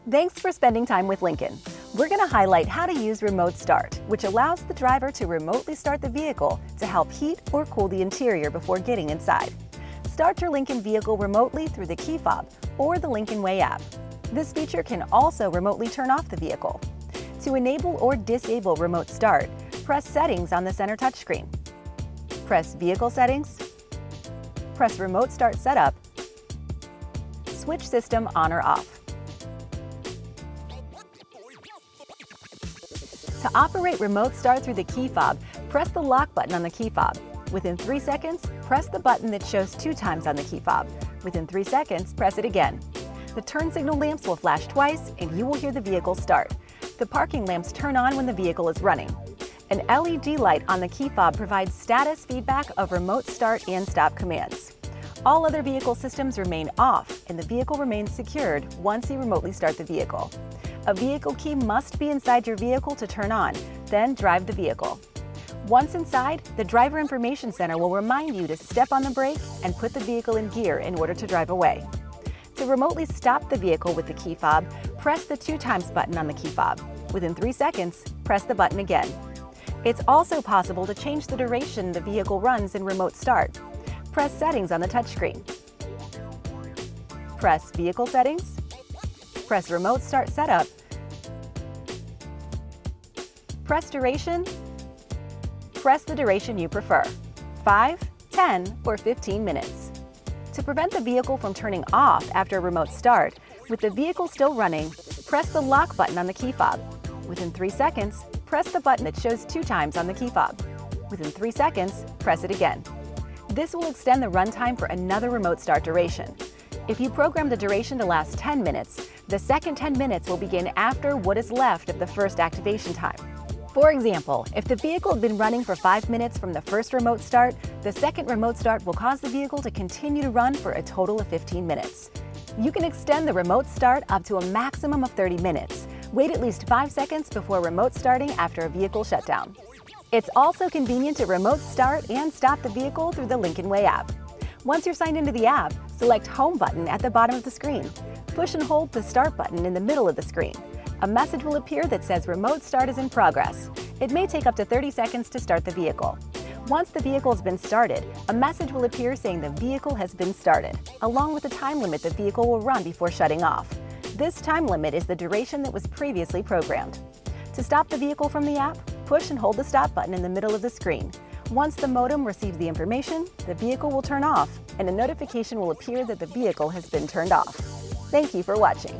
Thanks for spending time with Lincoln. We're going to highlight how to use remote start, which allows the driver to remotely start the vehicle to help heat or cool the interior before getting inside. Start your Lincoln vehicle remotely through the key fob or the Lincoln Way app. This feature can also remotely turn off the vehicle. To enable or disable remote start, press Settings on the center touchscreen. Press Vehicle Settings. Press Remote Start Setup. Switch system on or off. To operate remote start through the key fob, press the lock button on the key fob. Within 3 seconds, press the button that shows 2 times on the key fob. Within 3 seconds, press it again. The turn signal lamps will flash twice and you will hear the vehicle start. The parking lamps turn on when the vehicle is running. An LED light on the key fob provides status feedback of remote start and stop commands. All other vehicle systems remain off and the vehicle remains secured once you remotely start the vehicle. A vehicle key must be inside your vehicle to turn on, then drive the vehicle. Once inside, the Driver Information Center will remind you to step on the brake and put the vehicle in gear in order to drive away. To remotely stop the vehicle with the key fob, press the 2 times button on the key fob. Within 3 seconds, press the button again. It's also possible to change the duration the vehicle runs in remote start. Press Settings on the touchscreen. Press Vehicle Settings. Press Remote Start Setup. Press Duration. Press the duration you prefer, 5, 10, or 15 minutes. To prevent the vehicle from turning off after a remote start, with the vehicle still running, press the lock button on the key fob. Within 3 seconds, press the button that shows 2 times on the key fob. Within 3 seconds, press it again. This will extend the runtime for another remote start duration. If you program the duration to last 10 minutes, the second 10 minutes will begin after what is left of the first activation time. For example, if the vehicle had been running for 5 minutes from the first remote start, the second remote start will cause the vehicle to continue to run for a total of 15 minutes. You can extend the remote start up to a maximum of 30 minutes. Wait at least 5 seconds before remote starting after a vehicle shutdown. It's also convenient to remote start and stop the vehicle through the Lincoln Way app. Once you're signed into the app, select Home button at the bottom of the screen. Push and hold the Start button in the middle of the screen. A message will appear that says Remote Start is in progress. It may take up to 30 seconds to start the vehicle. Once the vehicle has been started, a message will appear saying the vehicle has been started, along with the time limit the vehicle will run before shutting off. This time limit is the duration that was previously programmed. To stop the vehicle from the app, push and hold the Stop button in the middle of the screen. Once the modem receives the information, the vehicle will turn off and a notification will appear that the vehicle has been turned off. Thank you for watching.